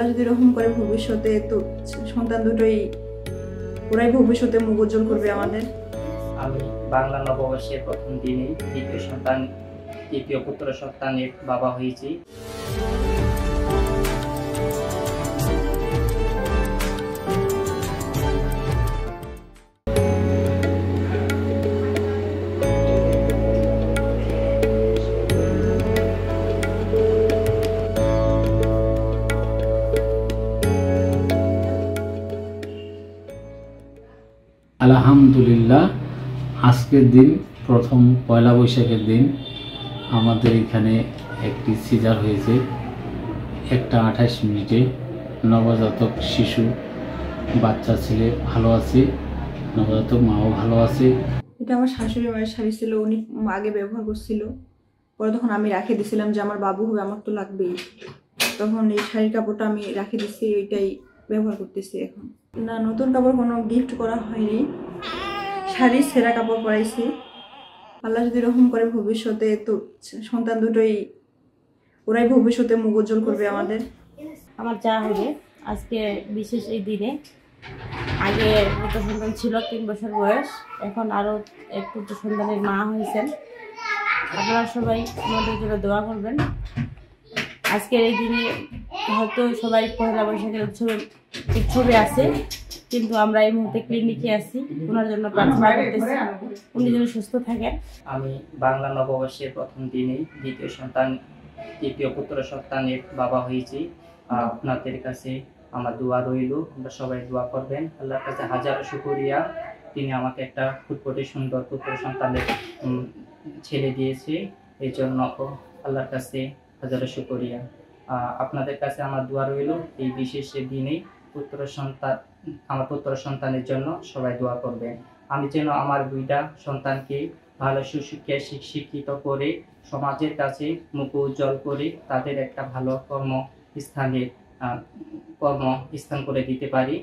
যদি রহম করে ভবিষ্যতে, তো সন্তান দুটোই ওরাই ভবিষ্যতে মুখ উজ্জ্বল করবে আমাদের। আমি বাংলা নববর্ষের প্রথম দিনে তৃতীয় পুত্র সন্তানের বাবা হয়েছি। আলহামদুলিল্লাহ, আজকের দিন প্রথম পয়লা বৈশাখের দিন আমাদের এখানে একটি সিজার হয়েছে। 1টা 28 মিনিটে নবজাতক শিশু বাচ্চা ছেলে ভালো আছে, নবজাতক মাও ভালো আছে। এটা আমার শাশুড়ি মায়ের শাড়ি ছিল, উনি আগে ব্যবহার করছিল। পরে তখন আমি রাখে দিছিলাম যে আমার বাবু হবে, আমার তো লাগবেই। তখন এই শাড়ির কাপড়টা আমি রাখে দিচ্ছি, ওইটাই ব্যবহার করতেছি এখন। না, নতুন কাপড় কোনো গিফট করা হয়নি, শাড়ি ছেঁড়া কাপড় পরাইছি। আল্লাহ যদি রহম করে ভবিষ্যতে, তো সন্তান দুটোই ওরাই ভবিষ্যতে মুখ উজ্জ্বল করবে আমাদের। আমার যা হবে আজকে বিশেষ এই দিনে। আগে পুত্র সন্তান ছিল 3 বছর বয়স, এখন আরও এক পুত্র সন্তানের মা হয়েছেন। আপনারা সবাই আমাদের জন্য দোয়া করবেন। আজকের এই দিনে হয়তো সবাই পয়লা বৈশাখের উৎসবে আছে, কিন্তু আমরা এই মুহূর্তে ক্লিনিকে আছি, ওনার জন্য প্রার্থনা করতেছি উনি যেন সুস্থ থাকেন। আমি বাংলা নববর্ষের প্রথম দিনে তৃতীয় পুত্র সন্তানের বাবা হয়েছি। আপনাদের কাছে আমার দোয়া রইল, আমরা সবাই দোয়া করবেন। আল্লাহর কাছে হাজারো শুকরিয়া, তিনি আমাকে একটা ফুটফুটে সুন্দর পুত্র সন্তানের ছেলে দিয়েছে, এই জন্য আল্লাহর কাছে হাজারো শুকরিয়া। আপনাদের কাছে আমার দোয়া রইল, এই বিশেষ দিনে আমার পুত্র সন্তানের জন্য সবাই দোয়া করবেন। আমি যেন আমার 2টা সন্তানকে ভালো সুশিক্ষায় শিক্ষিত করে সমাজের কাছে মুখ উজ্জ্বল করে তাদের একটা ভালো কর্মস্থান করে দিতে পারি।